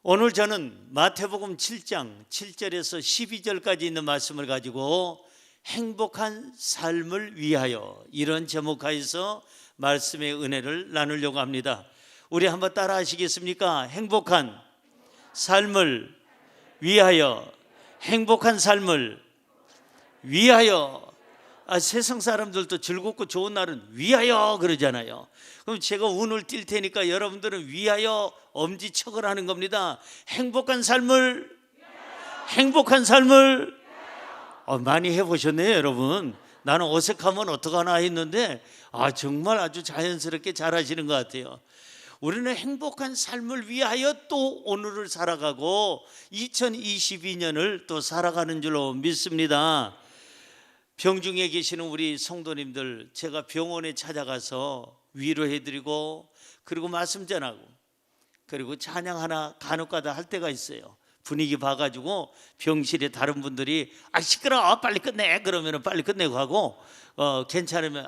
오늘 저는 마태복음 7장 7절에서 12절까지 있는 말씀을 가지고 행복한 삶을 위하여 이런 제목하에서 말씀의 은혜를 나누려고 합니다. 우리 한번 따라 하시겠습니까? 행복한 삶을 위하여, 행복한 삶을 위하여. 세상 사람들도 즐겁고 좋은 날은 위하여 그러잖아요. 그럼 제가 운을 띌 테니까 여러분들은 위하여 엄지척을 하는 겁니다. 행복한 삶을, 행복한 삶을. 많이 해보셨네요, 여러분. 나는 어색하면 어떡하나 했는데 정말 아주 자연스럽게 잘하시는 것 같아요. 우리는 행복한 삶을 위하여 또 오늘을 살아가고 2022년을 또 살아가는 줄로 믿습니다. 병중에 계시는 우리 성도님들, 제가 병원에 찾아가서 위로해드리고 그리고 말씀 전하고 그리고 찬양 하나 간혹가다 할 때가 있어요. 분위기 봐가지고 병실에 다른 분들이 시끄러워 빨리 끝내 그러면 빨리 끝내고 하고 괜찮으면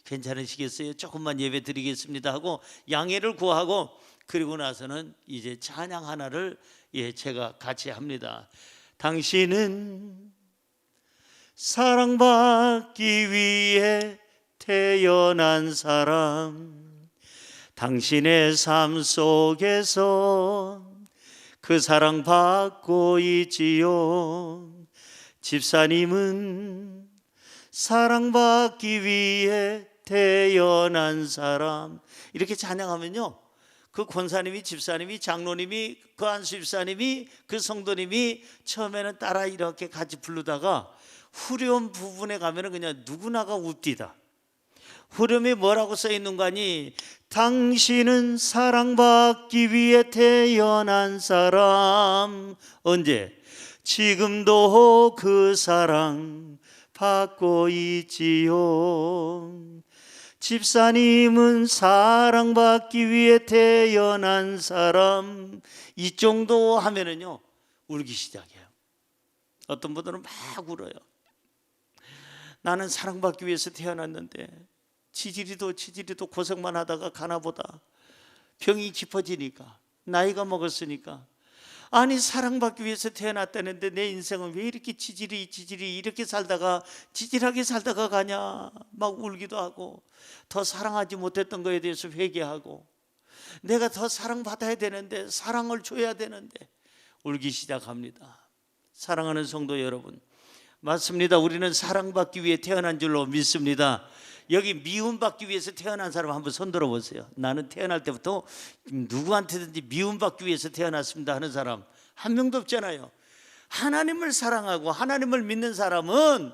괜찮으시겠어요? 조금만 예배 드리겠습니다 하고 양해를 구하고 그리고 나서는 이제 찬양 하나를 제가 같이 합니다. 당신은 사랑받기 위해 태어난 사람, 당신의 삶 속에서 그 사랑 받고 있지요. 집사님은 사랑받기 위해 태어난 사람. 이렇게 찬양하면요, 그 권사님이, 집사님이, 장로님이, 그 안수 집사님이, 그 성도님이 처음에는 따라 이렇게 같이 부르다가 후렴 부분에 가면은 그냥 누구나가 웃디다. 후렴에 뭐라고 써 있는 거 아니? 당신은 사랑받기 위해 태어난 사람. 언제? 지금도 그 사랑 받고 있지요. 집사님은 사랑받기 위해 태어난 사람. 이 정도 하면은요 울기 시작해요. 어떤 분들은 막 울어요. 나는 사랑받기 위해서 태어났는데 치질이도 고생만 하다가 가나보다. 병이 깊어지니까, 나이가 먹었으니까. 사랑받기 위해서 태어났다는데 내 인생은 왜 이렇게 치질이 이렇게 살다가 치질하게 살다가 가냐. 막 울기도 하고, 더 사랑하지 못했던 거에 대해서 회개하고, 내가 더 사랑받아야 되는데, 사랑을 줘야 되는데 울기 시작합니다. 사랑하는 성도 여러분, 맞습니다. 우리는 사랑받기 위해 태어난 줄로 믿습니다. 여기 미움받기 위해서 태어난 사람 한번 손 들어보세요. 나는 태어날 때부터 누구한테든지 미움받기 위해서 태어났습니다 하는 사람 한 명도 없잖아요. 하나님을 사랑하고 하나님을 믿는 사람은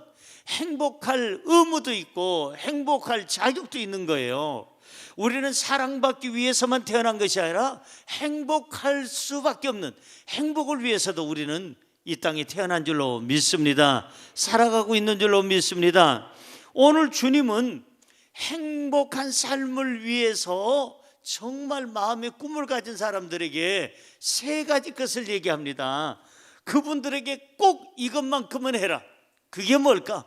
행복할 의무도 있고 행복할 자격도 있는 거예요. 우리는 사랑받기 위해서만 태어난 것이 아니라 행복할 수밖에 없는, 행복을 위해서도 우리는 이 땅에 태어난 줄로 믿습니다. 살아가고 있는 줄로 믿습니다. 오늘 주님은 행복한 삶을 위해서 정말 마음의 꿈을 가진 사람들에게 세 가지 것을 얘기합니다. 그분들에게 꼭 이것만큼은 해라. 그게 뭘까?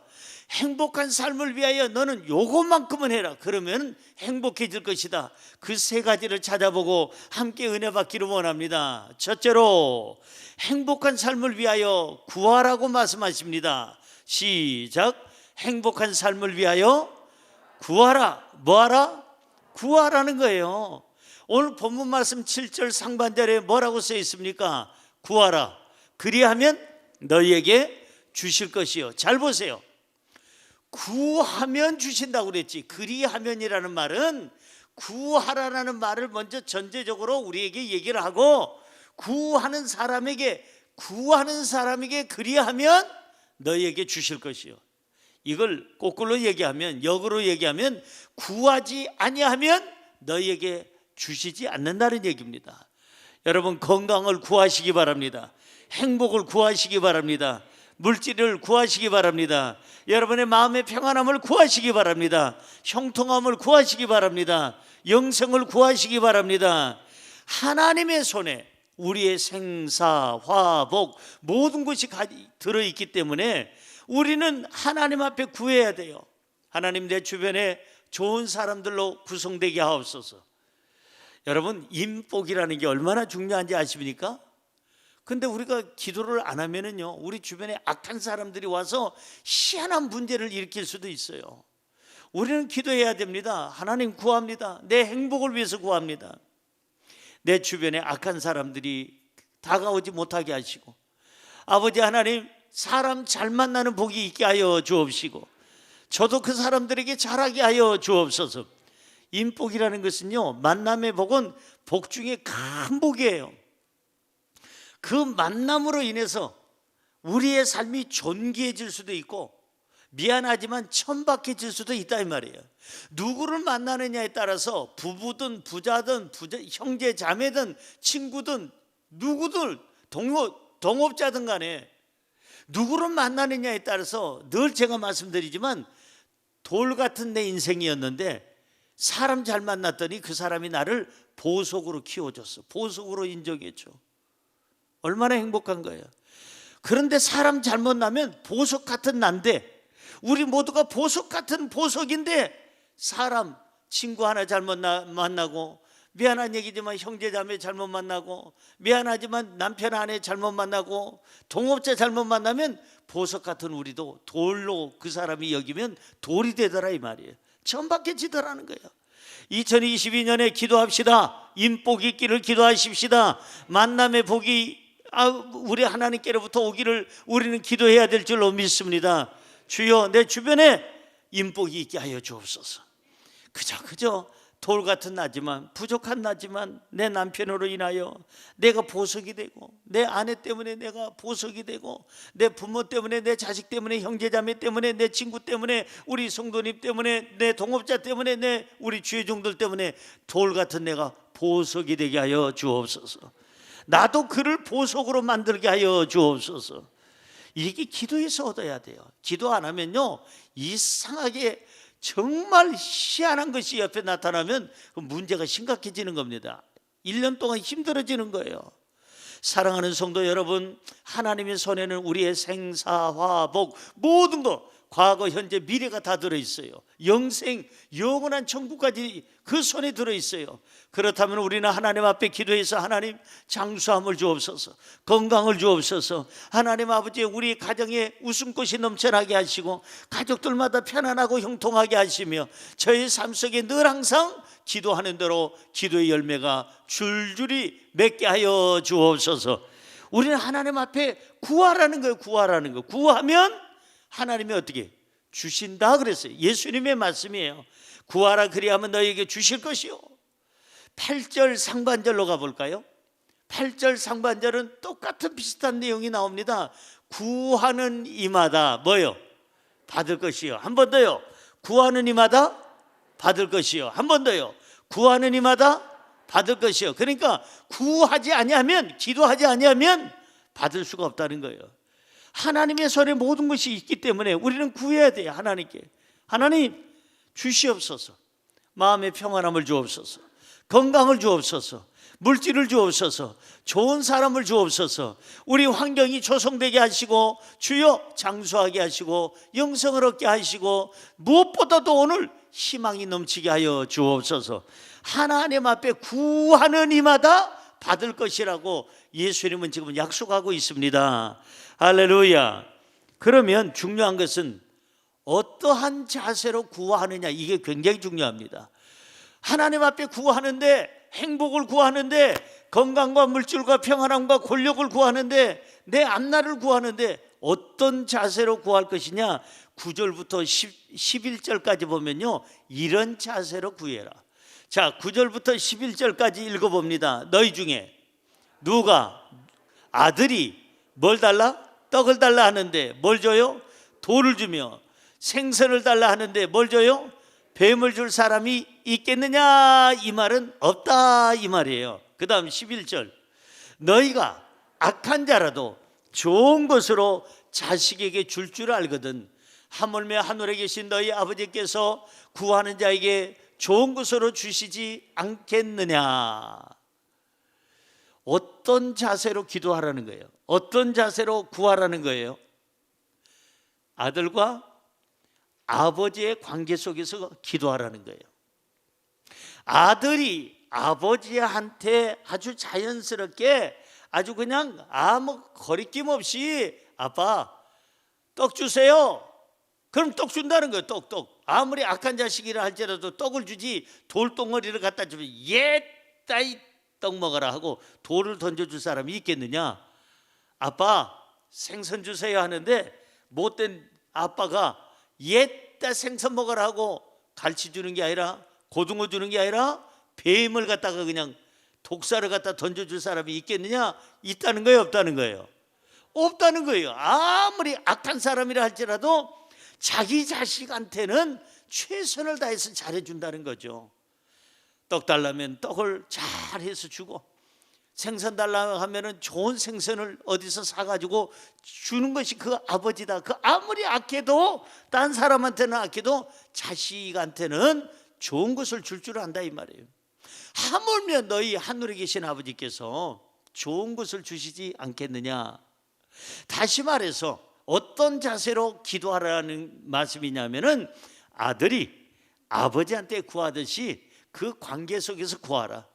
행복한 삶을 위하여 너는 요것만큼은 해라. 그러면 행복해질 것이다. 그 세 가지를 찾아보고 함께 은혜 받기를 원합니다. 첫째로 행복한 삶을 위하여 구하라고 말씀하십니다. 시작. 행복한 삶을 위하여 구하라. 뭐하라? 구하라는 거예요. 오늘 본문 말씀 7절 상반절에 뭐라고 써 있습니까? 구하라. 그리하면 너희에게 주실 것이요. 잘 보세요. 구하면 주신다고 그랬지. 그리하면이라는 말은 구하라라는 말을 먼저 전제적으로 우리에게 얘기를 하고, 구하는 사람에게 그리하면 너희에게 주실 것이요. 이걸 거꾸로 얘기하면, 역으로 얘기하면 구하지 아니하면 너희에게 주시지 않는다는 얘기입니다. 여러분, 건강을 구하시기 바랍니다. 행복을 구하시기 바랍니다. 물질을 구하시기 바랍니다. 여러분의 마음의 평안함을 구하시기 바랍니다. 형통함을 구하시기 바랍니다. 영생을 구하시기 바랍니다. 하나님의 손에 우리의 생사, 화복 모든 것이 들어있기 때문에 우리는 하나님 앞에 구해야 돼요. 하나님, 내 주변에 좋은 사람들로 구성되게 하옵소서. 여러분, 인복이라는 게 얼마나 중요한지 아십니까? 근데 우리가 기도를 안 하면은요, 우리 주변에 악한 사람들이 와서 희한한 문제를 일으킬 수도 있어요. 우리는 기도해야 됩니다. 하나님 구합니다. 내 행복을 위해서 구합니다. 내 주변에 악한 사람들이 다가오지 못하게 하시고, 아버지 하나님, 사람 잘 만나는 복이 있게 하여 주옵시고, 저도 그 사람들에게 잘하게 하여 주옵소서. 인복이라는 것은요, 만남의 복은 복 중에 큰 복이에요. 그 만남으로 인해서 우리의 삶이 존귀해질 수도 있고, 미안하지만 천박해질 수도 있다 이 말이에요. 누구를 만나느냐에 따라서 부부든 부자든 형제 자매든 친구든 누구든 동업자든 간에 누구를 만나느냐에 따라서 늘 제가 말씀드리지만, 돌 같은 내 인생이었는데 사람 잘 만났더니 그 사람이 나를 보석으로 키워줬어. 보석으로 인정했죠. 얼마나 행복한 거예요. 그런데 사람 잘못 나면 보석 같은 난데, 우리 모두가 보석 같은 보석인데 사람 친구 하나 잘못 만나고, 미안한 얘기지만 형제자매 잘못 만나고, 미안하지만 남편 아내 잘못 만나고, 동업자 잘못 만나면 보석 같은 우리도 돌로 그 사람이 여기면 돌이 되더라 이 말이에요. 천박해지더라는 거예요. 2022년에 기도합시다. 인복 있기를 기도하십시다. 만남의 복이 우리 하나님께로부터 오기를 우리는 기도해야 될 줄로 믿습니다. 주여, 내 주변에 인복이 있게 하여 주옵소서. 그저 돌 같은 나지만, 부족한 나지만 내 남편으로 인하여 내가 보석이 되고, 내 아내 때문에 내가 보석이 되고, 내 부모 때문에, 내 자식 때문에, 형제자매 때문에, 내 친구 때문에, 우리 성도님 때문에, 내 동업자 때문에, 우리 주의 종들 때문에 돌 같은 내가 보석이 되게 하여 주옵소서. 나도 그를 보석으로 만들게 하여 주옵소서. 이게 기도에서 얻어야 돼요. 기도 안 하면요, 이상하게 정말 희한한 것이 옆에 나타나면 문제가 심각해지는 겁니다. 1년 동안 힘들어지는 거예요. 사랑하는 성도 여러분, 하나님의 손에는 우리의 생사화복 모든 것, 과거 현재 미래가 다 들어있어요. 영생 영원한 천국까지 그 손에 들어있어요. 그렇다면 우리는 하나님 앞에 기도해서, 하나님 장수함을 주옵소서, 건강을 주옵소서, 하나님 아버지 우리 가정에 웃음꽃이 넘쳐나게 하시고, 가족들마다 편안하고 형통하게 하시며, 저의 삶 속에 늘 항상 기도하는 대로 기도의 열매가 줄줄이 맺게 하여 주옵소서. 우리는 하나님 앞에 구하라는 거예요. 구하라는 거. 구하면 하나님이 어떻게 주신다 그랬어요. 예수님의 말씀이에요. 구하라 그리하면 너희에게 주실 것이요. 8절 상반절로 가볼까요? 8절 상반절은 똑같은 비슷한 내용이 나옵니다. 구하는 이마다 뭐요? 받을 것이요. 한 번 더요. 구하는 이마다 받을 것이요. 한 번 더요. 구하는 이마다 받을 것이요. 그러니까 구하지 아니하면, 기도하지 아니하면 받을 수가 없다는 거예요. 하나님의 손에 모든 것이 있기 때문에 우리는 구해야 돼요. 하나님께. 하나님 주시옵소서. 마음의 평안함을 주옵소서. 건강을 주옵소서. 물질을 주옵소서. 좋은 사람을 주옵소서. 우리 환경이 조성되게 하시고, 주여 장수하게 하시고, 영성을 얻게 하시고, 무엇보다도 오늘 희망이 넘치게 하여 주옵소서. 하나님 앞에 구하는 이마다 받을 것이라고 예수님은 지금 약속하고 있습니다. 할렐루야. 그러면 중요한 것은 어떠한 자세로 구하느냐, 이게 굉장히 중요합니다. 하나님 앞에 구하는데, 행복을 구하는데, 건강과 물질과 평안함과 권력을 구하는데, 내 앞날을 구하는데 어떤 자세로 구할 것이냐. 9절부터 11절까지 보면요, 이런 자세로 구해라. 자, 9절부터 11절까지 읽어봅니다. 너희 중에 누가 아들이 뭘 달라? 떡을 달라 하는데 뭘 줘요? 돌을 주며, 생선을 달라 하는데 뭘 줘요? 뱀을 줄 사람이 있겠느냐? 이 말은 없다 이 말이에요. 그 다음 11절, 너희가 악한 자라도 좋은 것으로 자식에게 줄 알거든 하물며 하늘에 계신 너희 아버지께서 구하는 자에게 좋은 것으로 주시지 않겠느냐. 어떤 자세로 기도하라는 거예요? 어떤 자세로 구하라는 거예요? 아들과 아버지의 관계 속에서 기도하라는 거예요. 아들이 아버지한테 아주 자연스럽게 아주 그냥 아무 거리낌 없이 아빠 떡 주세요. 그럼 떡 준다는 거예요. 떡. 아무리 악한 자식이라 할지라도 떡을 주지 돌덩어리를 갖다 주면 따이 떡 먹어라 하고 돌을 던져줄 사람이 있겠느냐. 아빠 생선 주세요 하는데 못된 아빠가 따 생선 먹으라 하고 갈치 주는 게 아니라 고등어 주는 게 아니라 뱀을 갖다가 그냥 독사를 갖다 던져줄 사람이 있겠느냐. 있다는 거예요, 없다는 거예요? 없다는 거예요. 아무리 악한 사람이라 할지라도 자기 자식한테는 최선을 다해서 잘해준다는 거죠. 떡 달라면 떡을 잘해서 주고, 생선 달라고 하면은 좋은 생선을 어디서 사가지고 주는 것이 그 아버지다. 그 아무리 악해도, 딴 사람한테는 악해도 자식한테는 좋은 것을 줄 안다 이 말이에요. 하물며 너희 하늘에 계신 아버지께서 좋은 것을 주시지 않겠느냐. 다시 말해서 어떤 자세로 기도하라는 말씀이냐면은 아들이 아버지한테 구하듯이 그 관계 속에서 구하라.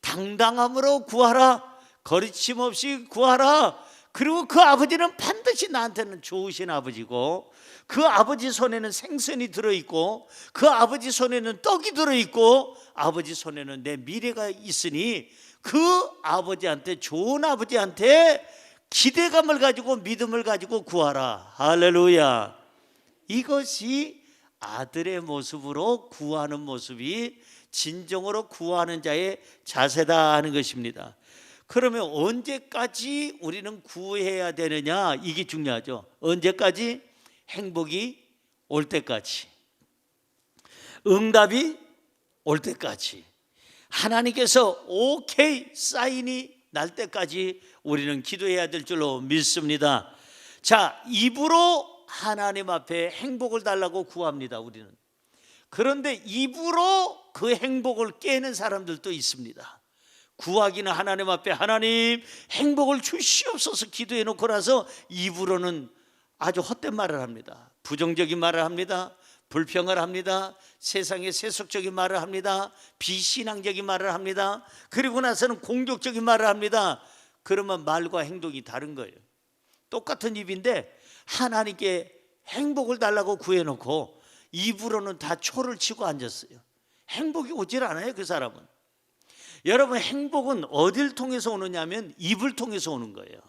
당당함으로 구하라. 거리낌 없이 구하라. 그리고 그 아버지는 반드시 나한테는 좋으신 아버지고, 그 아버지 손에는 생선이 들어있고, 그 아버지 손에는 떡이 들어있고, 아버지 손에는 내 미래가 있으니 그 아버지한테, 좋은 아버지한테 기대감을 가지고 믿음을 가지고 구하라. 할렐루야. 이것이 아들의 모습으로 구하는 모습이 진정으로 구하는 자의 자세다 하는 것입니다. 그러면 언제까지 우리는 구해야 되느냐, 이게 중요하죠. 언제까지? 행복이 올 때까지, 응답이 올 때까지, 하나님께서 오케이 사인이 날 때까지 우리는 기도해야 될 줄로 믿습니다. 자, 입으로 하나님 앞에 행복을 달라고 구합니다, 우리는. 그런데 입으로 그 행복을 깨는 사람들도 있습니다. 구하기는 하나님 앞에 하나님 행복을 주시옵소서 기도해 놓고 나서 입으로는 아주 헛된 말을 합니다. 부정적인 말을 합니다. 불평을 합니다. 세상의 세속적인 말을 합니다. 비신앙적인 말을 합니다. 그리고 나서는 공격적인 말을 합니다. 그러면 말과 행동이 다른 거예요. 똑같은 입인데 하나님께 행복을 달라고 구해놓고 입으로는 다 초를 치고 앉았어요. 행복이 오질 않아요, 그 사람은. 여러분, 행복은 어딜 통해서 오느냐면 입을 통해서 오는 거예요.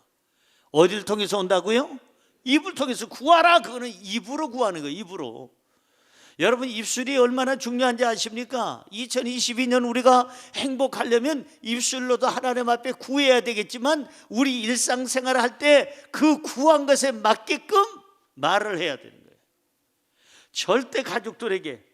어딜 통해서 온다고요? 입을 통해서. 구하라, 그거는 입으로 구하는 거예요. 입으로. 여러분, 입술이 얼마나 중요한지 아십니까? 2022년 우리가 행복하려면 입술로도 하나님 앞에 구해야 되겠지만 우리 일상생활을 할 때 그 구한 것에 맞게끔 말을 해야 되는 거예요. 절대 가족들에게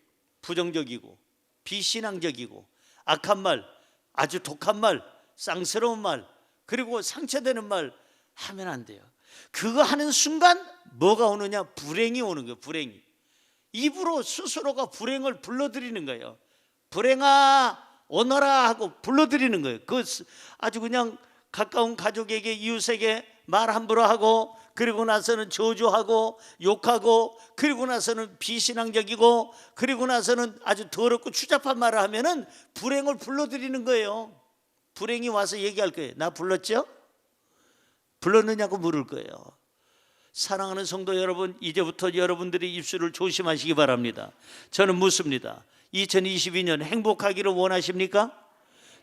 부정적이고 비신앙적이고 악한 말, 아주 독한 말, 쌍스러운 말, 그리고 상처되는 말 하면 안 돼요. 그거 하는 순간 뭐가 오느냐? 불행이 오는 거예요. 불행이. 입으로 스스로가 불행을 불러들이는 거예요. 불행아 오너라 하고 불러들이는 거예요. 그 아주 그냥 가까운 가족에게, 이웃에게 말 함부로 하고, 그리고 나서는 저주하고 욕하고, 그리고 나서는 비신앙적이고, 그리고 나서는 아주 더럽고 추잡한 말을 하면은 불행을 불러들이는 거예요. 불행이 와서 얘기할 거예요. 나 불렀죠? 불렀느냐고 물을 거예요. 사랑하는 성도 여러분, 이제부터 여러분들이 입술을 조심하시기 바랍니다. 저는 묻습니다. 2022년 행복하기를 원하십니까?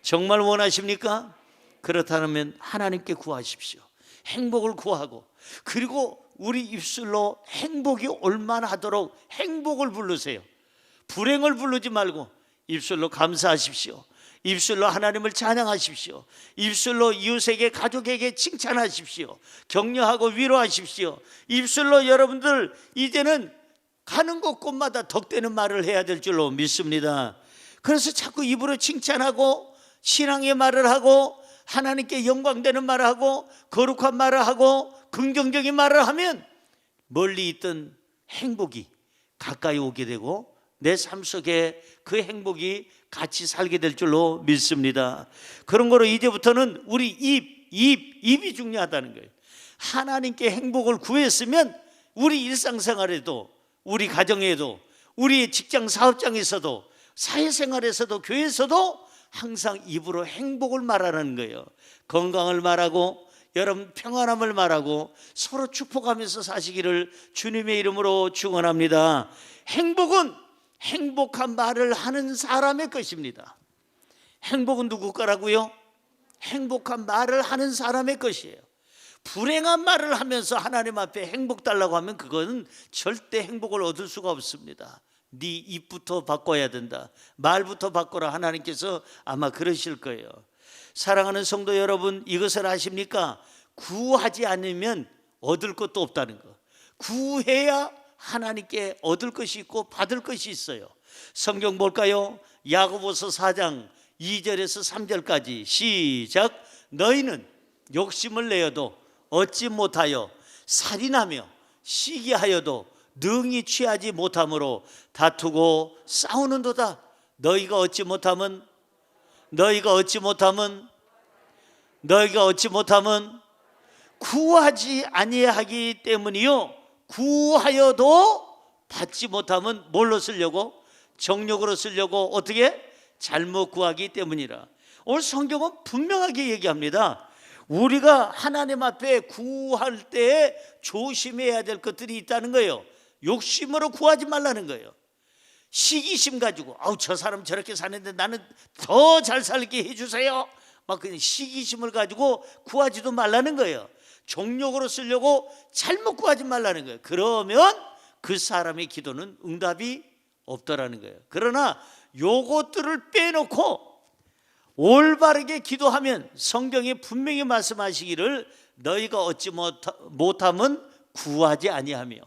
정말 원하십니까? 그렇다면 하나님께 구하십시오. 행복을 구하고, 그리고 우리 입술로 행복이 올만하도록 행복을 부르세요. 불행을 부르지 말고 입술로 감사하십시오. 입술로 하나님을 찬양하십시오. 입술로 이웃에게, 가족에게 칭찬하십시오. 격려하고 위로하십시오. 입술로 여러분들 이제는 가는 곳곳마다 덕되는 말을 해야 될 줄로 믿습니다. 그래서 자꾸 입으로 칭찬하고 신앙의 말을 하고 하나님께 영광되는 말을 하고 거룩한 말을 하고 긍정적인 말을 하면 멀리 있던 행복이 가까이 오게 되고 내 삶 속에 그 행복이 같이 살게 될 줄로 믿습니다. 그런 거로 이제부터는 우리 입이 중요하다는 거예요. 하나님께 행복을 구했으면 우리 일상생활에도, 우리 가정에도, 우리 직장 사업장에서도, 사회생활에서도, 교회에서도 항상 입으로 행복을 말하는 거예요. 건강을 말하고 여러분 평안함을 말하고 서로 축복하면서 사시기를 주님의 이름으로 축원합니다. 행복은 행복한 말을 하는 사람의 것입니다. 행복은 누구 거라고요? 행복한 말을 하는 사람의 것이에요. 불행한 말을 하면서 하나님 앞에 행복 달라고 하면 그건 절대 행복을 얻을 수가 없습니다. 네 입부터 바꿔야 된다. 말부터 바꿔라. 하나님께서 아마 그러실 거예요. 사랑하는 성도 여러분, 이것을 아십니까? 구하지 않으면 얻을 것도 없다는 거. 구해야 하나님께 얻을 것이 있고 받을 것이 있어요. 성경 볼까요? 야고보서 4장 2절에서 3절까지 시작. 너희는 욕심을 내어도 얻지 못하여 살인하며 시기하여도 능히 취하지 못함으로 다투고 싸우는도다. 너희가 얻지 못함은 구하지 아니하기 때문이요 구하여도 받지 못함은 뭘로 쓰려고? 정욕으로 쓰려고. 어떻게? 잘못 구하기 때문이라. 오늘 성경은 분명하게 얘기합니다. 우리가 하나님 앞에 구할 때 조심해야 될 것들이 있다는 거예요. 욕심으로 구하지 말라는 거예요. 시기심 가지고 저 사람 저렇게 사는데 나는 더 잘 살게 해주세요. 막 그냥 시기심을 가지고 구하지도 말라는 거예요. 정욕으로 쓰려고 잘못 구하지 말라는 거예요. 그러면 그 사람의 기도는 응답이 없더라는 거예요. 그러나 요것들을 빼놓고 올바르게 기도하면 성경에 분명히 말씀하시기를 너희가 얻지 못함은 구하지 아니하며,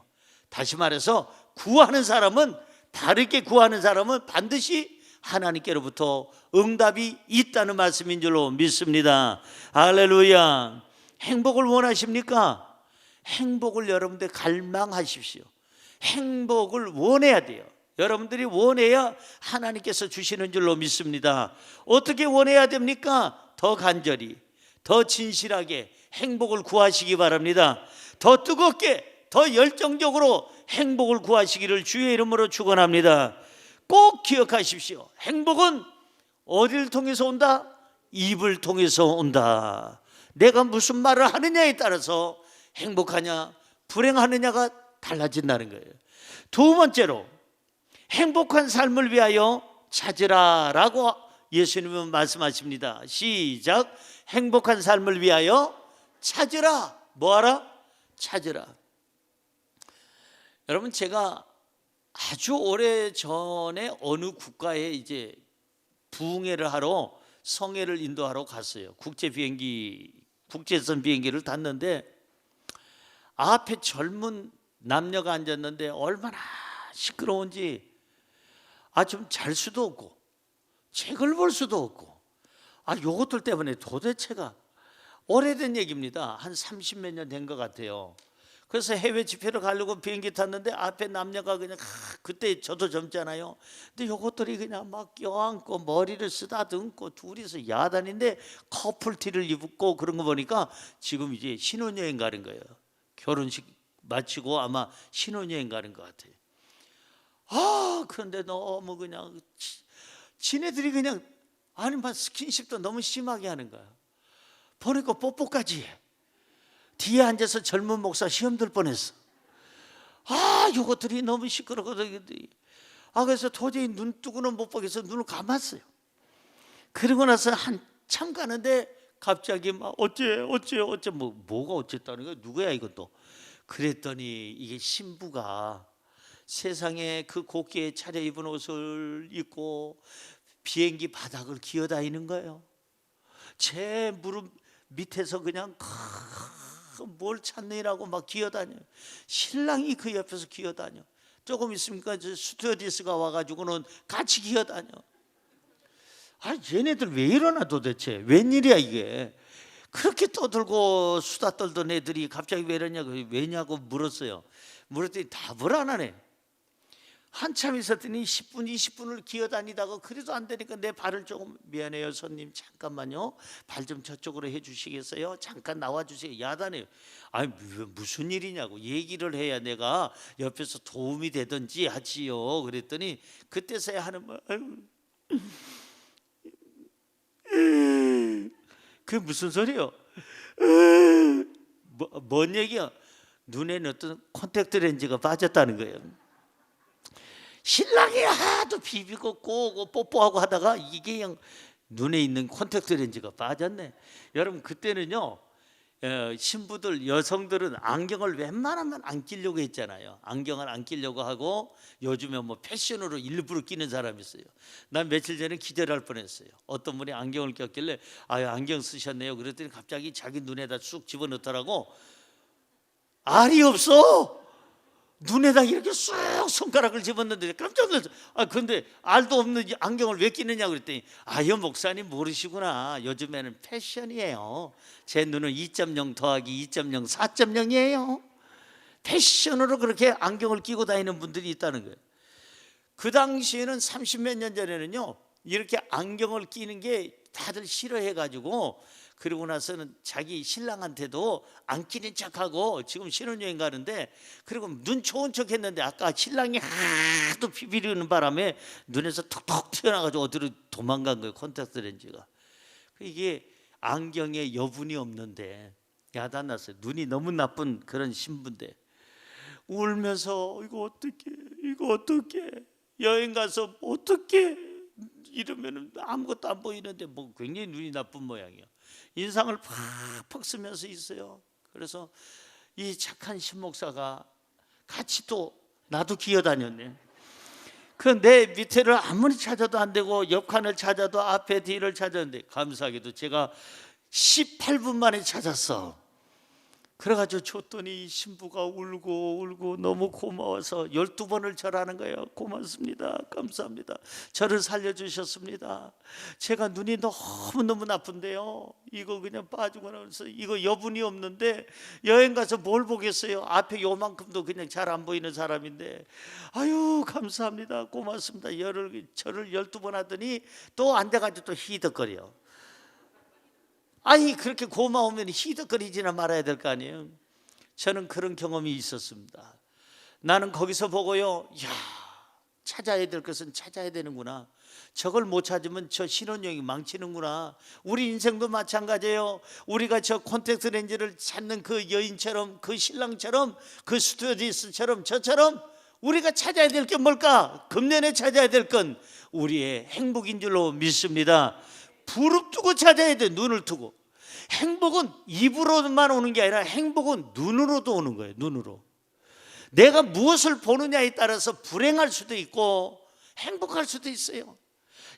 다시 말해서 구하는 사람은, 바르게 구하는 사람은 반드시 하나님께로부터 응답이 있다는 말씀인 줄로 믿습니다. 할렐루야. 행복을 원하십니까? 행복을 여러분들 갈망하십시오. 행복을 원해야 돼요. 여러분들이 원해야 하나님께서 주시는 줄로 믿습니다. 어떻게 원해야 됩니까? 더 간절히, 더 진실하게 행복을 구하시기 바랍니다. 더 뜨겁게, 더 열정적으로 행복을 구하시기를 주의 이름으로 축원합니다. 꼭 기억하십시오. 행복은 어디를 통해서 온다? 입을 통해서 온다. 내가 무슨 말을 하느냐에 따라서 행복하냐 불행하느냐가 달라진다는 거예요. 두 번째로 행복한 삶을 위하여 찾으라 라고 예수님은 말씀하십니다. 시작. 행복한 삶을 위하여 찾으라. 뭐하라? 찾으라. 여러분, 제가 아주 오래 전에 어느 국가에 이제 부흥회를 하러 성회를 인도하러 갔어요. 국제선 비행기를 탔는데 앞에 젊은 남녀가 앉았는데 얼마나 시끄러운지 좀 잘 수도 없고 책을 볼 수도 없고 요것들 때문에 도대체가 오래된 얘기입니다. 한 30몇 년 된 것 같아요. 그래서 해외 집회를 가려고 비행기 탔는데 앞에 남녀가 그냥 그때 저도 젊잖아요. 근데 요것들이 그냥 막 껴안고 머리를 쓰다듬고 둘이서 야단인데 커플티를 입고 그런 거 보니까 지금 이제 신혼여행 가는 거예요. 결혼식 마치고 아마 신혼여행 가는 것 같아요. 그런데 너무 그냥 지네들이 그냥 스킨십도 너무 심하게 하는 거야. 보니까 뽀뽀까지 해. 뒤에 앉아서 젊은 목사 시험 들 뻔했어. 요것들이 너무 시끄럽거든. 그래서 도저히 눈 뜨고는 못 보겠어 눈을 감았어요. 그러고 나서 한참 가는데 갑자기 막 어째 뭐가 어쨌다는 거야. 누구야 이것도. 그랬더니 이게 신부가 세상에 그 곱게 차려입은 옷을 입고 비행기 바닥을 기어다니는 거예요. 제 무릎 밑에서 그냥 뭘 찾느라고 막 기어다녀. 신랑이 그 옆에서 기어다녀. 조금 있으니까 스튜어디스가 와가지고는 같이 기어다녀. 얘네들 왜 이러나 도대체. 웬일이야 이게. 그렇게 떠들고 수다 떨던 애들이 갑자기 왜 이러냐고, 왜냐고 물었어요. 물었더니 답을 안 하네. 한참 있었더니 10분 20분을 기어다니다가 그래도 안 되니까 내 발을 조금, 미안해요 손님 잠깐만요, 발 좀 저쪽으로 해주시겠어요? 잠깐 나와주세요. 야단해요. 무슨 일이냐고 얘기를 해야 내가 옆에서 도움이 되든지 하지요. 그랬더니 그때서야 하는 말, 그게 무슨 소리요? 뭔 얘기야? 눈에는 어떤 콘택트 렌즈가 빠졌다는 거예요. 신랑이 하도 비비고 꼬고 뽀뽀하고 하다가 이게 그냥 눈에 있는 콘택트 렌즈가 빠졌네. 여러분 그때는요, 신부들 여성들은 안경을 웬만하면 안 끼려고 했잖아요. 안경을 안 끼려고 하고 요즘에 뭐 패션으로 일부러 끼는 사람이 있어요. 난 며칠 전에 기절할 뻔했어요. 어떤 분이 안경을 꼈길래 아유 안경 쓰셨네요. 그랬더니 갑자기 자기 눈에다 쑥 집어넣더라고. 알이 없어. 눈에다 이렇게 쑥 손가락을 집었는데 깜짝 놀랐어. 근데 알도 없는 안경을 왜 끼느냐 그랬더니 여 목사님 모르시구나. 요즘에는 패션이에요. 제 눈은 2.0 더하기 2.0 4.0이에요. 패션으로 그렇게 안경을 끼고 다니는 분들이 있다는 거예요. 그 당시에는 30몇 년 전에는요, 이렇게 안경을 끼는 게 다들 싫어해가지고, 그러고 나서는 자기 신랑한테도 안 끼는 척하고 지금 신혼여행 가는데, 그리고 눈 좋은 척 했는데 아까 신랑이 하도 비비리는 바람에 눈에서 톡톡 튀어나가지고 어디로 도망간 거예요. 콘택트 렌즈가. 이게 안경에 여분이 없는데 야단났어요. 눈이 너무 나쁜 그런 신부인데 울면서 이거 어떻게 여행 가서 어떻게 이러면 아무것도 안 보이는데 뭐 굉장히 눈이 나쁜 모양이야. 인상을 팍팍 쓰면서 있어요. 그래서 이 착한 신목사가 같이 또 나도 기어다녔네. 그 내 밑에를 아무리 찾아도 안 되고 옆 칸을 찾아도 앞에 뒤를 찾았는데 감사하게도 제가 18분 만에 찾았어. 그래가지고 줬더니 신부가 울고 너무 고마워서 12번을 절하는 거예요. 고맙습니다. 감사합니다. 저를 살려주셨습니다. 제가 눈이 너무 나쁜데요, 이거 그냥 빠지고 나서 이거 여분이 없는데 여행 가서 뭘 보겠어요. 앞에 요만큼도 그냥 잘 안 보이는 사람인데 아유 감사합니다. 고맙습니다. 절을 12번 하더니 또 앉아가지고 또 히덕거려. 아니 그렇게 고마우면 히덕거리지나 말아야 될 거 아니에요. 저는 그런 경험이 있었습니다. 나는 거기서 보고요, 야, 찾아야 될 것은 찾아야 되는구나. 저걸 못 찾으면 저 신혼여행이 망치는구나. 우리 인생도 마찬가지예요. 우리가 저 콘택트 렌즈를 찾는 그 여인처럼, 그 신랑처럼, 그 스튜어디스처럼, 저처럼 우리가 찾아야 될 게 뭘까? 금년에 찾아야 될 건 우리의 행복인 줄로 믿습니다. 부릅뜨고 찾아야 돼. 눈을 뜨고. 행복은 입으로만 오는 게 아니라 행복은 눈으로도 오는 거예요. 눈으로. 내가 무엇을 보느냐에 따라서 불행할 수도 있고 행복할 수도 있어요.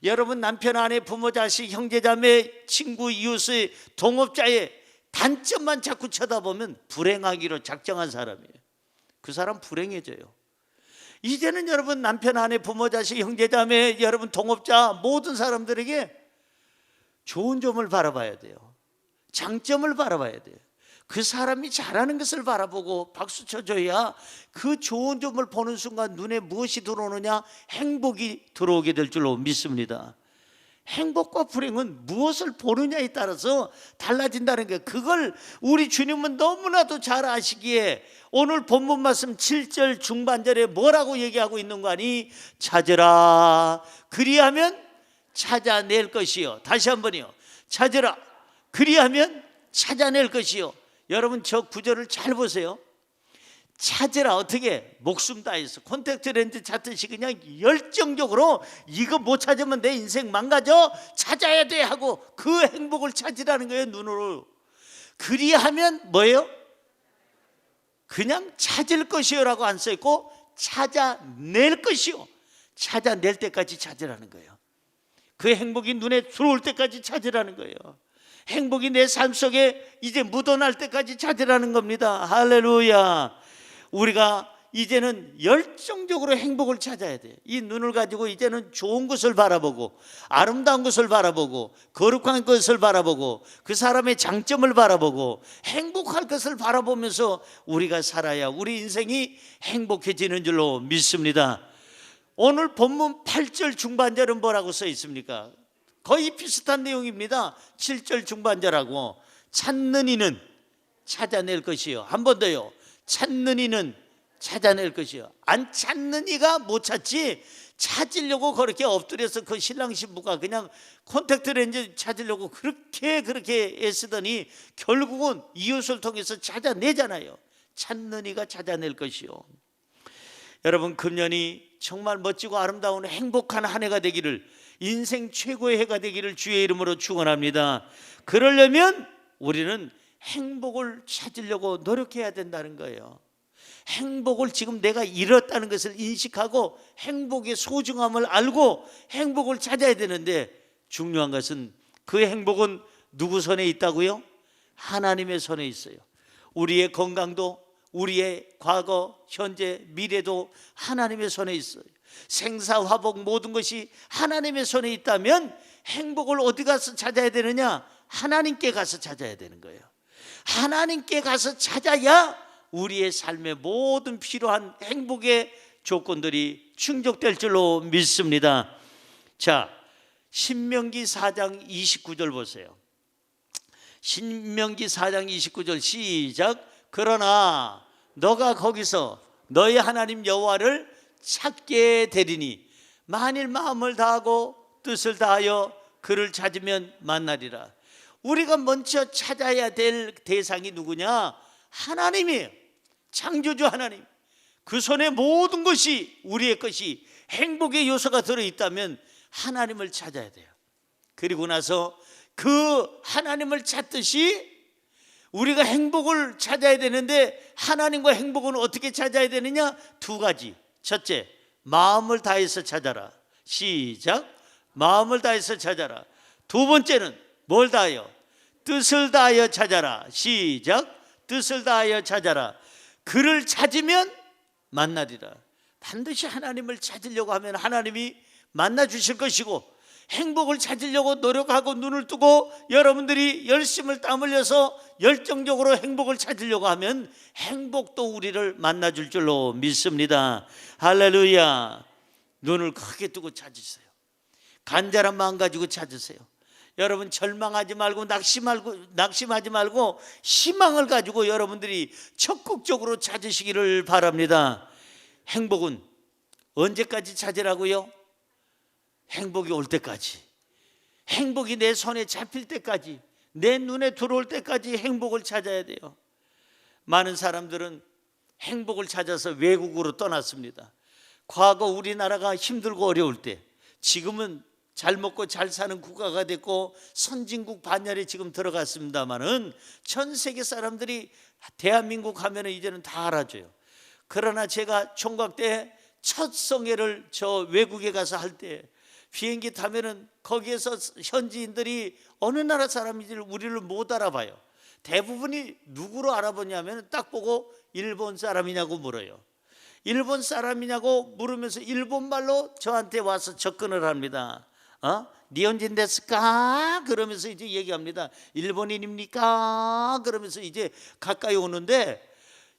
여러분 남편, 아내, 부모, 자식, 형제, 자매, 친구, 이웃의 동업자의 단점만 자꾸 쳐다보면 불행하기로 작정한 사람이에요. 그 사람 불행해져요. 이제는 여러분 남편, 아내, 부모, 자식, 형제, 자매, 여러분 동업자 모든 사람들에게 좋은 점을 바라봐야 돼요. 장점을 바라봐야 돼요. 그 사람이 잘하는 것을 바라보고 박수 쳐줘야 그 좋은 점을 보는 순간 눈에 무엇이 들어오느냐? 행복이 들어오게 될 줄로 믿습니다. 행복과 불행은 무엇을 보느냐에 따라서 달라진다는 거예요. 그걸 우리 주님은 너무나도 잘 아시기에 오늘 본문 말씀 7절 중반절에 뭐라고 얘기하고 있는 거 아니? 찾으라 그리하면 찾아낼 것이요. 다시 한번요. 찾으라 그리하면 찾아낼 것이요. 여러분 저 구절을 잘 보세요. 찾으라 어떻게? 목숨 다해서 콘택트 렌즈 찾듯이 그냥 열정적으로 이거 못 찾으면 내 인생 망가져, 찾아야 돼 하고 그 행복을 찾으라는 거예요. 눈으로. 그리하면 뭐예요? 그냥 찾을 것이요 라고 안 써있고 찾아낼 것이요. 찾아낼 때까지 찾으라는 거예요. 그 행복이 눈에 들어올 때까지 찾으라는 거예요. 행복이 내 삶 속에 이제 묻어날 때까지 찾으라는 겁니다. 할렐루야. 우리가 이제는 열정적으로 행복을 찾아야 돼요. 이 눈을 가지고 이제는 좋은 것을 바라보고 아름다운 것을 바라보고 거룩한 것을 바라보고 그 사람의 장점을 바라보고 행복할 것을 바라보면서 우리가 살아야 우리 인생이 행복해지는 줄로 믿습니다. 오늘 본문 8절 중반절은 뭐라고 써 있습니까? 거의 비슷한 내용입니다. 7절 중반절하고 찾는 이는 찾아낼 것이요. 한 번 더요. 찾는 이는 찾아낼 것이요. 안 찾는 이가 못 찾지 찾으려고 그렇게 엎드려서 그 신랑 신부가 그냥 콘택트 렌즈 찾으려고 그렇게 애쓰더니 결국은 이웃을 통해서 찾아내잖아요. 찾는 이가 찾아낼 것이요. 여러분, 금년이 정말 멋지고 아름다운 행복한 한 해가 되기를, 인생 최고의 해가 되기를 주의 이름으로 축원합니다. 그러려면 우리는 행복을 찾으려고 노력해야 된다는 거예요. 행복을 지금 내가 잃었다는 것을 인식하고 행복의 소중함을 알고 행복을 찾아야 되는데, 중요한 것은 그 행복은 누구 손에 있다고요? 하나님의 손에 있어요. 우리의 건강도, 우리의 과거, 현재, 미래도 하나님의 손에 있어요. 생사화복 모든 것이 하나님의 손에 있다면 행복을 어디 가서 찾아야 되느냐? 하나님께 가서 찾아야 되는 거예요. 하나님께 가서 찾아야 우리의 삶의 모든 필요한 행복의 조건들이 충족될 줄로 믿습니다. 자, 신명기 4장 29절 보세요. 신명기 4장 29절 시작. 그러나 너가 거기서 너희 하나님 여호와를 찾게 되리니 만일 마음을 다하고 뜻을 다하여 그를 찾으면 만나리라. 우리가 먼저 찾아야 될 대상이 누구냐? 하나님이에요. 창조주 하나님. 그 손에 모든 것이, 우리의 것이 행복의 요소가 들어있다면 하나님을 찾아야 돼요. 그리고 나서 그 하나님을 찾듯이 우리가 행복을 찾아야 되는데, 하나님과 행복은 어떻게 찾아야 되느냐? 두 가지. 첫째, 마음을 다해서 찾아라. 시작. 마음을 다해서 찾아라. 두 번째는 뭘 다하여? 뜻을 다하여 찾아라. 시작. 뜻을 다하여 찾아라. 그를 찾으면 만나리라. 반드시 하나님을 찾으려고 하면 하나님이 만나 주실 것이고, 행복을 찾으려고 노력하고 눈을 뜨고 여러분들이 열심을 땀 흘려서 열정적으로 행복을 찾으려고 하면 행복도 우리를 만나 줄 줄로 믿습니다. 할렐루야. 눈을 크게 뜨고 찾으세요. 간절한 마음 가지고 찾으세요. 여러분, 절망하지 말고 낙심하지 말고 희망을 가지고 여러분들이 적극적으로 찾으시기를 바랍니다. 행복은 언제까지 찾으라고요? 행복이 올 때까지, 행복이 내 손에 잡힐 때까지, 내 눈에 들어올 때까지 행복을 찾아야 돼요. 많은 사람들은 행복을 찾아서 외국으로 떠났습니다. 과거 우리나라가 힘들고 어려울 때, 지금은 잘 먹고 잘 사는 국가가 됐고 선진국 반열에 지금 들어갔습니다마는 전 세계 사람들이 대한민국 하면은 이제는 다 알아줘요. 그러나 제가 총각 때 첫 성회를 저 외국에 가서 할 때 비행기 타면은 거기에서 현지인들이 어느 나라 사람인지 우리를 못 알아봐요. 대부분이 누구로 알아보냐면 딱 보고 일본 사람이냐고 물어요. 일본 사람이냐고 물으면서 일본말로 저한테 와서 접근을 합니다. 니혼진 데스까? 그러면서 이제 얘기합니다. 일본인입니까? 그러면서 이제 가까이 오는데,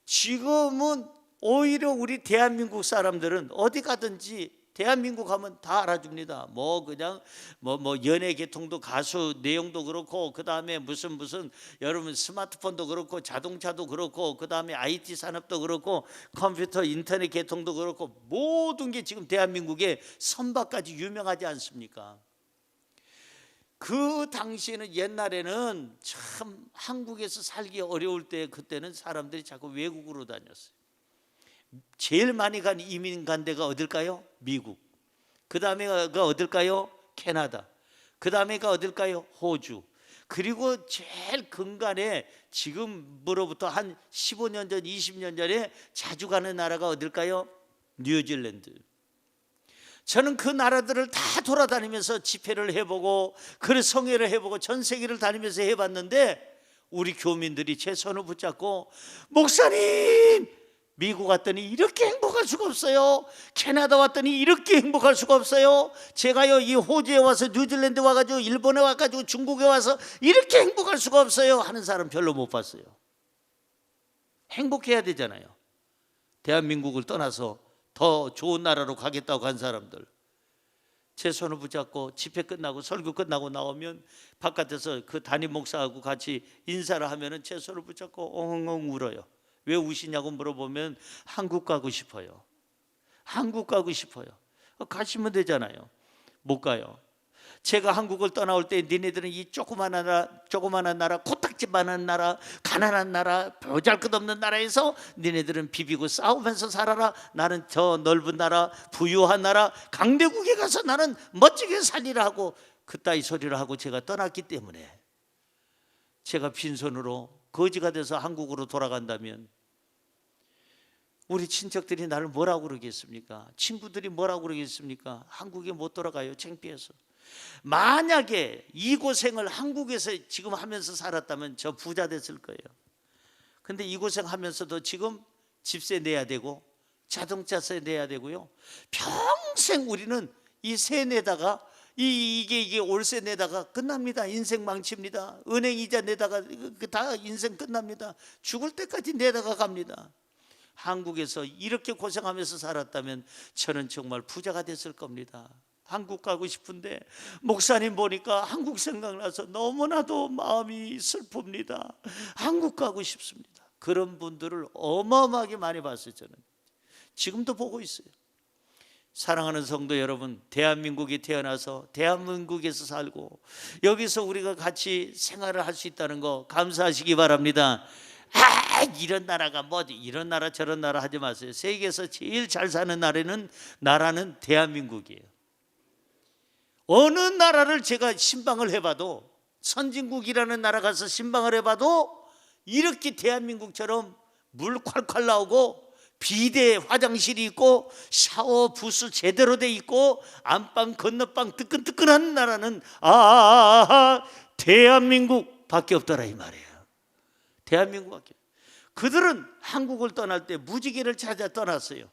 지금은 오히려 우리 대한민국 사람들은 어디 가든지 대한민국 하면 다 알아줍니다. 그냥 연예 계통도, 가수 내용도 그렇고, 그 다음에 무슨 여러분 스마트폰도 그렇고, 자동차도 그렇고, 그 다음에 IT 산업도 그렇고, 컴퓨터 인터넷 계통도 그렇고, 모든 게 지금 대한민국에 선박까지 유명하지 않습니까? 그 당시에는, 옛날에는 참 한국에서 살기 어려울 때, 그때는 사람들이 자꾸 외국으로 다녔어요. 제일 많이 간 이민 간 데가 어딜까요? 미국. 그 다음에가 어딜까요? 캐나다. 그 다음에가 어딜까요? 호주. 그리고 제일 근간에 지금으로부터 한 15년 전, 20년 전에 자주 가는 나라가 어딜까요? 뉴질랜드. 저는 그 나라들을 다 돌아다니면서 집회를 해보고, 그 성회를 해보고, 전 세계를 다니면서 해봤는데, 우리 교민들이 제 손을 붙잡고, 목사님, 미국 왔더니 이렇게 행복할 수가 없어요. 캐나다 왔더니 이렇게 행복할 수가 없어요. 제가요, 이 호주에 와서, 뉴질랜드 와가지고, 일본에 와가지고, 중국에 와서 이렇게 행복할 수가 없어요 하는 사람 별로 못 봤어요. 행복해야 되잖아요. 대한민국을 떠나서 더 좋은 나라로 가겠다고 한 사람들, 제 손을 붙잡고 집회 끝나고 설교 끝나고 나오면 바깥에서 그 담임 목사하고 같이 인사를 하면은 제 손을 붙잡고 엉엉 울어요. 왜 우시냐고 물어보면 한국 가고 싶어요. 한국 가고 싶어요. 가시면 되잖아요. 못 가요. 제가 한국을 떠나올 때 니네들은 이 조그마한 나라, 코딱지만한 나라, 가난한 나라, 보잘것없는 나라에서 니네들은 비비고 싸우면서 살아라. 나는 저 넓은 나라, 부유한 나라, 강대국에 가서 나는 멋지게 살리라 하고 그따위 소리를 하고 제가 떠났기 때문에 제가 빈손으로 거지가 돼서 한국으로 돌아간다면 우리 친척들이 나를 뭐라고 그러겠습니까? 친구들이 뭐라고 그러겠습니까? 한국에 못 돌아가요, 창피해서. 만약에 이 고생을 한국에서 지금 하면서 살았다면 저 부자 됐을 거예요. 근데 이 고생하면서도 지금 집세 내야 되고 자동차세 내야 되고요. 평생 우리는 이 세 내다가 이게 월세 내다가 끝납니다. 인생 망칩니다. 은행 이자 내다가 다 인생 끝납니다. 죽을 때까지 내다가 갑니다. 한국에서 이렇게 고생하면서 살았다면 저는 정말 부자가 됐을 겁니다. 한국 가고 싶은데 목사님 보니까 한국 생각나서 너무나도 마음이 슬픕니다. 한국 가고 싶습니다. 그런 분들을 어마어마하게 많이 봤어요. 저는 지금도 보고 있어요. 사랑하는 성도 여러분, 대한민국에 태어나서 대한민국에서 살고 여기서 우리가 같이 생활을 할 수 있다는 거 감사하시기 바랍니다. 이런 나라가 뭐지, 이런 나라 저런 나라 하지 마세요. 세계에서 제일 잘 사는 나라는 대한민국이에요. 어느 나라를 제가 신방을 해봐도, 선진국이라는 나라 가서 신방을 해봐도 이렇게 대한민국처럼 물 콸콸 나오고 비대 화장실이 있고 샤워 부스 제대로 돼 있고 안방 건너방 뜨끈뜨끈한 나라는 대한민국밖에 없더라 이 말이에요. 대한민국밖에. 그들은 한국을 떠날 때 무지개를 찾아 떠났어요.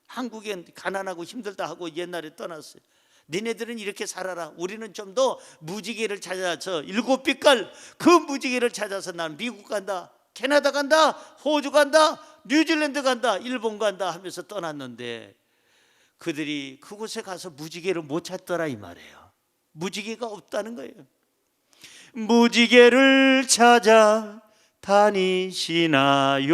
한국엔 가난하고 힘들다 하고 옛날에 떠났어요. 니네들은 이렇게 살아라. 우리는 좀 더 무지개를 찾아서 7빛깔 그 무지개를 찾아서 난 미국 간다, 캐나다 간다, 호주 간다, 뉴질랜드 간다, 일본 간다 하면서 떠났는데 그들이 그곳에 가서 무지개를 못 찾더라 이 말이에요. 무지개가 없다는 거예요. 무지개를 찾아 다니시나요?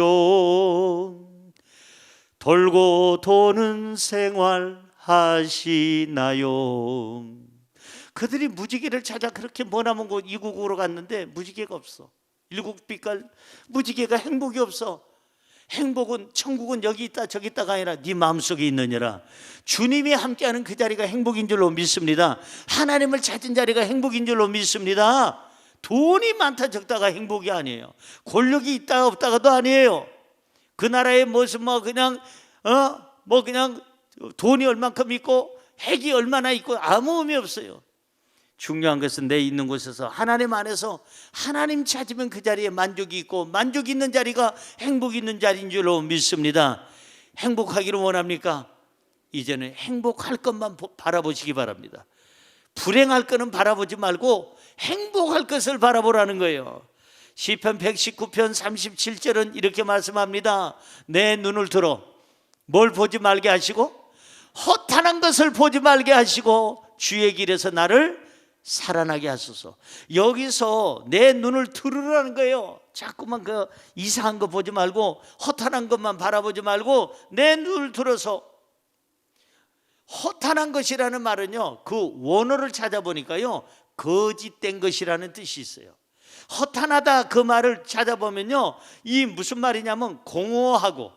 돌고 도는 생활 하시나요? 그들이 무지개를 찾아 그렇게 머나먼 곳 이국으로 갔는데 무지개가 없어. 7빛깔 무지개가 행복이 없어. 행복은, 천국은 여기 있다 저기 있다가 아니라 네 마음속에 있느니라. 주님이 함께하는 그 자리가 행복인 줄로 믿습니다. 하나님을 찾은 자리가 행복인 줄로 믿습니다. 돈이 많다 적다가 행복이 아니에요. 권력이 있다 없다가도 아니에요. 그 나라에 무슨 그냥 돈이 얼만큼 있고 핵이 얼마나 있고 아무 의미 없어요. 중요한 것은 내 있는 곳에서 하나님 안에서 하나님 찾으면 그 자리에 만족이 있고 만족이 있는 자리가 행복이 있는 자리인 줄로 믿습니다. 행복하기를 원합니까? 이제는 행복할 것만 바라보시기 바랍니다. 불행할 것은 바라보지 말고 행복할 것을 바라보라는 거예요. 시편 119편 37절은 이렇게 말씀합니다. 내 눈을 들어 뭘 보지 말게 하시고 허탄한 것을 보지 말게 하시고 주의 길에서 나를 살아나게 하소서. 여기서 내 눈을 들으라는 거예요. 자꾸만 그 이상한 거 보지 말고 허탄한 것만 바라보지 말고 내 눈을 들어서. 허탄한 것이라는 말은요, 그 원어를 찾아보니까요 거짓된 것이라는 뜻이 있어요. 허탄하다 그 말을 찾아보면요 이 무슨 말이냐면 공허하고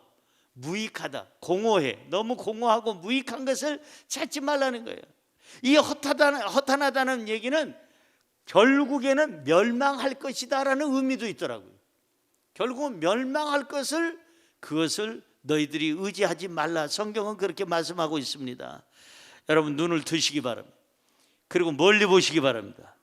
무익하다, 공허해, 너무 공허하고 무익한 것을 찾지 말라는 거예요. 이 허탄하다는 얘기는 결국에는 멸망할 것이다라는 의미도 있더라고요. 결국은 멸망할 그것을 너희들이 의지하지 말라. 성경은 그렇게 말씀하고 있습니다. 여러분 눈을 뜨시기 바랍니다. 그리고 멀리 보시기 바랍니다.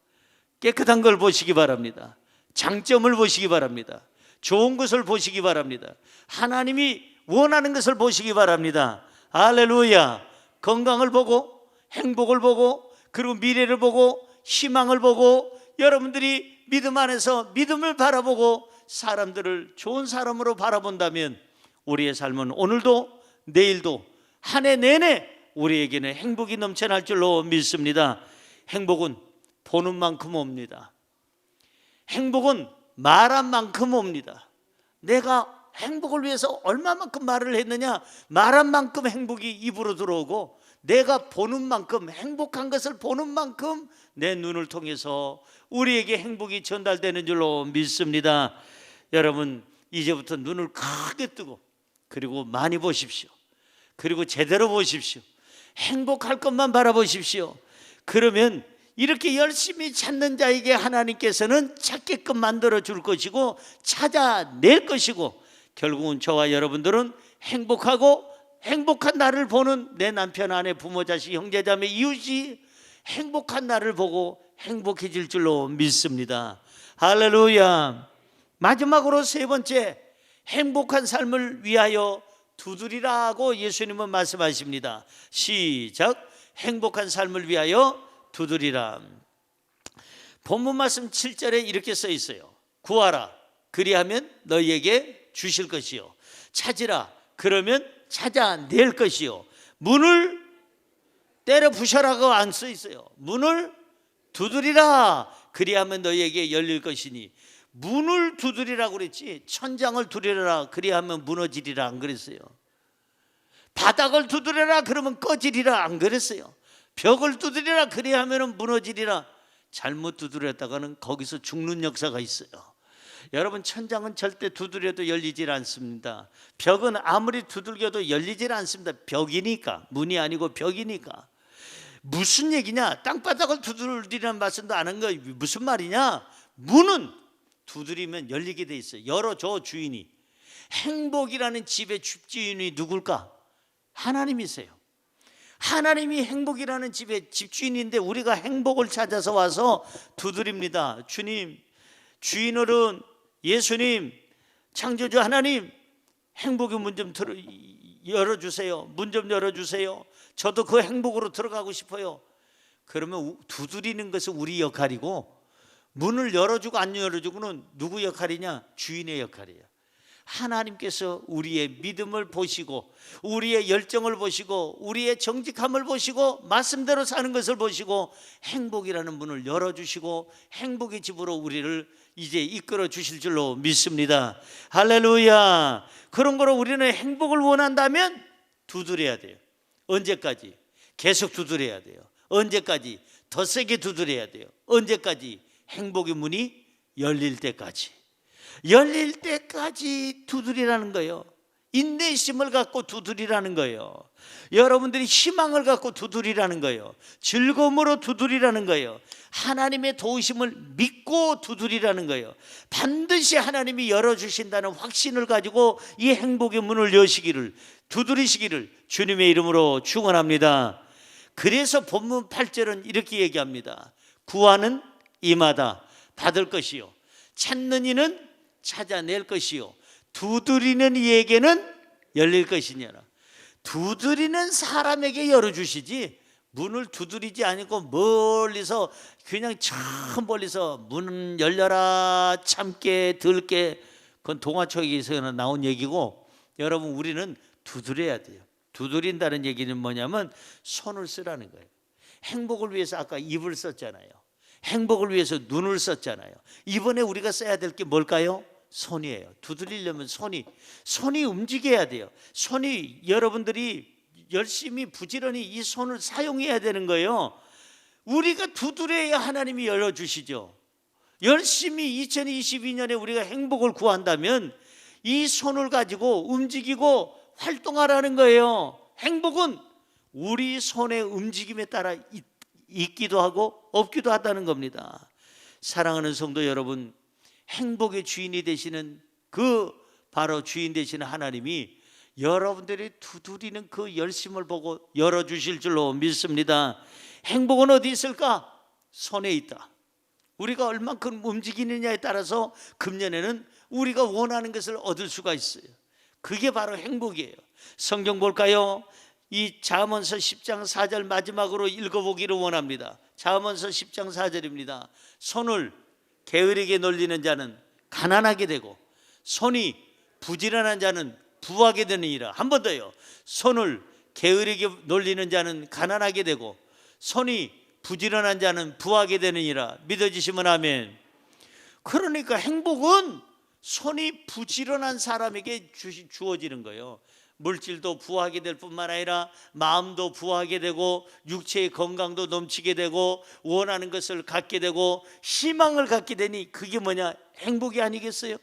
깨끗한 걸 보시기 바랍니다. 장점을 보시기 바랍니다. 좋은 것을 보시기 바랍니다. 하나님이 원하는 것을 보시기 바랍니다. 할렐루야. 건강을 보고 행복을 보고 그리고 미래를 보고 희망을 보고 여러분들이 믿음 안에서 믿음을 바라보고 사람들을 좋은 사람으로 바라본다면 우리의 삶은 오늘도 내일도 한 해 내내 우리에게는 행복이 넘쳐날 줄로 믿습니다. 행복은 보는 만큼 옵니다. 행복은 말한 만큼 옵니다. 내가 행복을 위해서 얼마만큼 말을 했느냐, 말한 만큼 행복이 입으로 들어오고 내가 보는 만큼, 행복한 것을 보는 만큼 내 눈을 통해서 우리에게 행복이 전달되는 줄로 믿습니다. 여러분, 이제부터 눈을 크게 뜨고 그리고 많이 보십시오. 그리고 제대로 보십시오. 행복할 것만 바라보십시오. 그러면 이렇게 열심히 찾는 자에게 하나님께서는 찾게끔 만들어 줄 것이고 찾아낼 것이고, 결국은 저와 여러분들은 행복하고 행복한 나를 보는 내 남편, 아내, 부모, 자식, 형제, 자매, 이웃이 행복한 나를 보고 행복해질 줄로 믿습니다. 할렐루야. 마지막으로 세 번째, 행복한 삶을 위하여 두드리라고 예수님은 말씀하십니다. 시작. 행복한 삶을 위하여 두드리라. 본문 말씀 7절에 이렇게 써 있어요. 구하라, 그리하면 너희에게 주실 것이요. 찾으라, 그러면 찾아낼 것이요. 문을 때려 부셔라고 안 써 있어요. 문을 두드리라, 그리하면 너희에게 열릴 것이니. 문을 두드리라고 그랬지, 천장을 두드리라 그리하면 무너지리라 안 그랬어요. 바닥을 두드리라 그러면 꺼지리라 안 그랬어요. 벽을 두드리라 그리하면 무너지리라. 잘못 두드렸다가는 거기서 죽는 역사가 있어요. 여러분, 천장은 절대 두드려도 열리질 않습니다. 벽은 아무리 두들겨도 열리질 않습니다. 벽이니까, 문이 아니고 벽이니까. 무슨 얘기냐? 땅바닥을 두드리라는 말씀도 안 한 거 무슨 말이냐? 문은 두드리면 열리게 돼 있어요. 열어줘 주인이. 행복이라는 집의 집주인이 누굴까? 하나님이세요. 하나님이 행복이라는 집의 집주인인데 우리가 행복을 찾아서 와서 두드립니다. 주님, 주인어른, 예수님, 창조주 하나님, 행복의 문 좀 열어주세요. 문 좀 열어주세요. 저도 그 행복으로 들어가고 싶어요. 그러면 두드리는 것은 우리 역할이고, 문을 열어주고 안 열어주고는 누구 역할이냐? 주인의 역할이에요. 하나님께서 우리의 믿음을 보시고, 우리의 열정을 보시고, 우리의 정직함을 보시고, 말씀대로 사는 것을 보시고 행복이라는 문을 열어주시고 행복의 집으로 우리를 이제 이끌어 주실 줄로 믿습니다. 할렐루야. 그런 거로 우리는 행복을 원한다면 두드려야 돼요. 언제까지? 계속 두드려야 돼요. 언제까지? 더 세게 두드려야 돼요. 언제까지? 행복의 문이 열릴 때까지. 열릴 때까지 두드리라는 거예요. 인내심을 갖고 두드리라는 거예요. 여러분들이 희망을 갖고 두드리라는 거예요. 즐거움으로 두드리라는 거예요. 하나님의 도우심을 믿고 두드리라는 거예요. 반드시 하나님이 열어주신다는 확신을 가지고 이 행복의 문을 여시기를, 두드리시기를 주님의 이름으로 축원합니다. 그래서 본문 8절은 이렇게 얘기합니다. 구하는 이마다 받을 것이요, 찾는 이는 찾아낼 것이요, 두드리는 이에게는 열릴 것이니라. 두드리는 사람에게 열어주시지, 문을 두드리지 않고 멀리서, 그냥 저 멀리서 문 열려라 참게 들게, 그건 동화책에서 나온 얘기고, 여러분, 우리는 두드려야 돼요. 두드린다는 얘기는 뭐냐면 손을 쓰라는 거예요. 행복을 위해서 아까 입을 썼잖아요. 행복을 위해서 눈을 썼잖아요. 이번에 우리가 써야 될 게 뭘까요? 손이에요. 두드리려면 손이 움직여야 돼요. 손이, 여러분들이 열심히 부지런히 이 손을 사용해야 되는 거예요. 우리가 두드려야 하나님이 열어주시죠. 열심히 2022년에 우리가 행복을 구한다면 이 손을 가지고 움직이고 활동하라는 거예요. 행복은 우리 손의 움직임에 따라 있기도 하고 없기도 하다는 겁니다. 사랑하는 성도 여러분, 행복의 주인이 되시는 바로 주인 되시는 하나님이 여러분들이 두드리는 그 열심을 보고 열어주실 줄로 믿습니다. 행복은 어디 있을까? 손에 있다. 우리가 얼만큼 움직이느냐에 따라서 금년에는 우리가 원하는 것을 얻을 수가 있어요. 그게 바로 행복이에요. 성경 볼까요? 이 잠언서 10장 4절 마지막으로 읽어보기를 원합니다. 잠언서 10장 4절입니다. 손을 게으르게 놀리는 자는 가난하게 되고 손이 부지런한 자는 부하게 되느니라. 한 번 더요. 손을 게으르게 놀리는 자는 가난하게 되고 손이 부지런한 자는 부하게 되느니라. 믿어지시면 아멘. 그러니까 행복은 손이 부지런한 사람에게 주어지는 거예요. 물질도 부하게 될 뿐만 아니라 마음도 부하게 되고 육체의 건강도 넘치게 되고 원하는 것을 갖게 되고 희망을 갖게 되니 그게 뭐냐? 행복이 아니겠어요?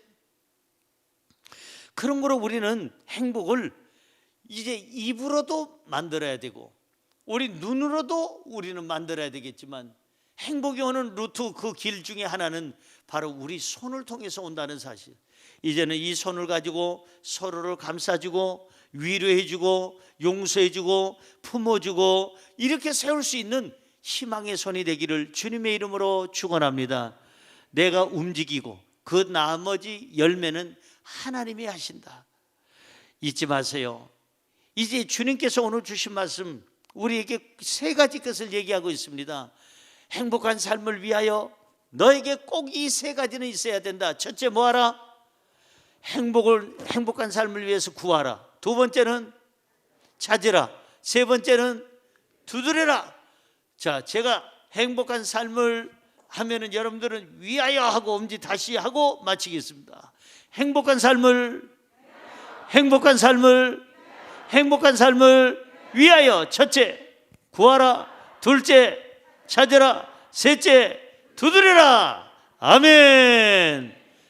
그런 거로 우리는 행복을 이제 입으로도 만들어야 되고 우리 눈으로도 우리는 만들어야 되겠지만 행복이 오는 루트 그 길 중에 하나는 바로 우리 손을 통해서 온다는 사실. 이제는 이 손을 가지고 서로를 감싸주고 위로해주고 용서해주고 품어주고 이렇게 세울 수 있는 희망의 손이 되기를 주님의 이름으로 축원합니다. 내가 움직이고 그 나머지 열매는 하나님이 하신다. 잊지 마세요. 이제 주님께서 오늘 주신 말씀 우리에게 세 가지 것을 얘기하고 있습니다. 행복한 삶을 위하여 너에게 꼭 이 세 가지는 있어야 된다. 첫째 뭐하라? 행복한 삶을 위해서 구하라. 두 번째는 찾으라. 세 번째는 두드려라. 자, 제가 행복한 삶을 하면은 여러분들은 위하여 하고 엄지 다시 하고 마치겠습니다. 행복한 삶을 위하여 첫째 구하라, 둘째 찾으라, 셋째 두드려라. 아멘.